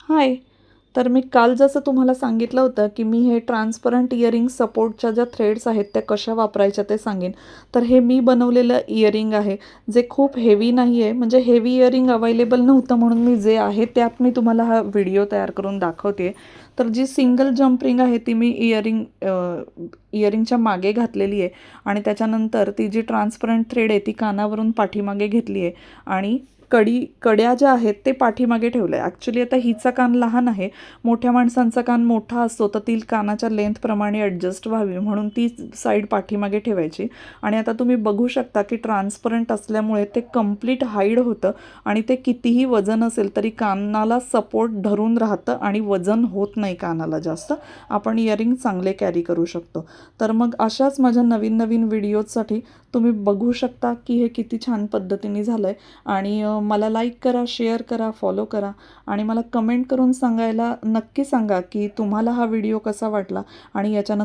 हाय. तर मी काल जसं तुम्हाला सांगितलं होतं, की मी हे ट्रान्सपरंट इयरिंग सपोर्टच्या ज्या थ्रेड्स आहेत त्या कशा वापरायच्या ते सांगेन. तर हे मी बनवलेलं इयरिंग आहे, जे खूप हेवी नाही आहे. म्हणजे हेवी इयरिंग अवेलेबल नव्हतं म्हणून मी जे आहे त्यात मी तुम्हाला हा व्हिडिओ तयार करून दाखवते. तर जी सिंगल जंप रिंग आहे ती मी इयरिंगच्या मागे घातलेली आहे आणि त्याच्यानंतर ती जी ट्रान्सपरंट थ्रेड आहे ती कानावरून पाठीमागे घेतली आहे आणि कड्या ज्या आहेत ते पाठीमागे ठेवलं आहे. ॲक्च्युली आता हिचा कान लहान आहे. मोठ्या माणसांचा कान मोठा असतो तर ती कानाच्या लेंथप्रमाणे ॲडजस्ट व्हावी म्हणून ती साईड पाठीमागे ठेवायची. आणि आता तुम्ही बघू शकता की ट्रान्सपरंट असल्यामुळे ते कम्प्लीट हाईड होतं आणि ते कितीही वजन असेल तरी कानाला सपोर्ट धरून राहतं आणि वजन होत नाही कानाला जास्त. आपण इयरिंग चांगले कॅरी करू शकतो. तर मग अशाच माझ्या नवीन नवीन व्हिडिओजसाठी तुम्ही बघू शकता की हे किती छान पद्धतीने झालं आहे. आणि मला लाईक करा, शेअर करा, फॉलो करा आणि मला कमेंट करून सांगायला नक्की सांगा की तुम्हाला हा व्हिडिओ कसा वाटला आणि याच्यानंतर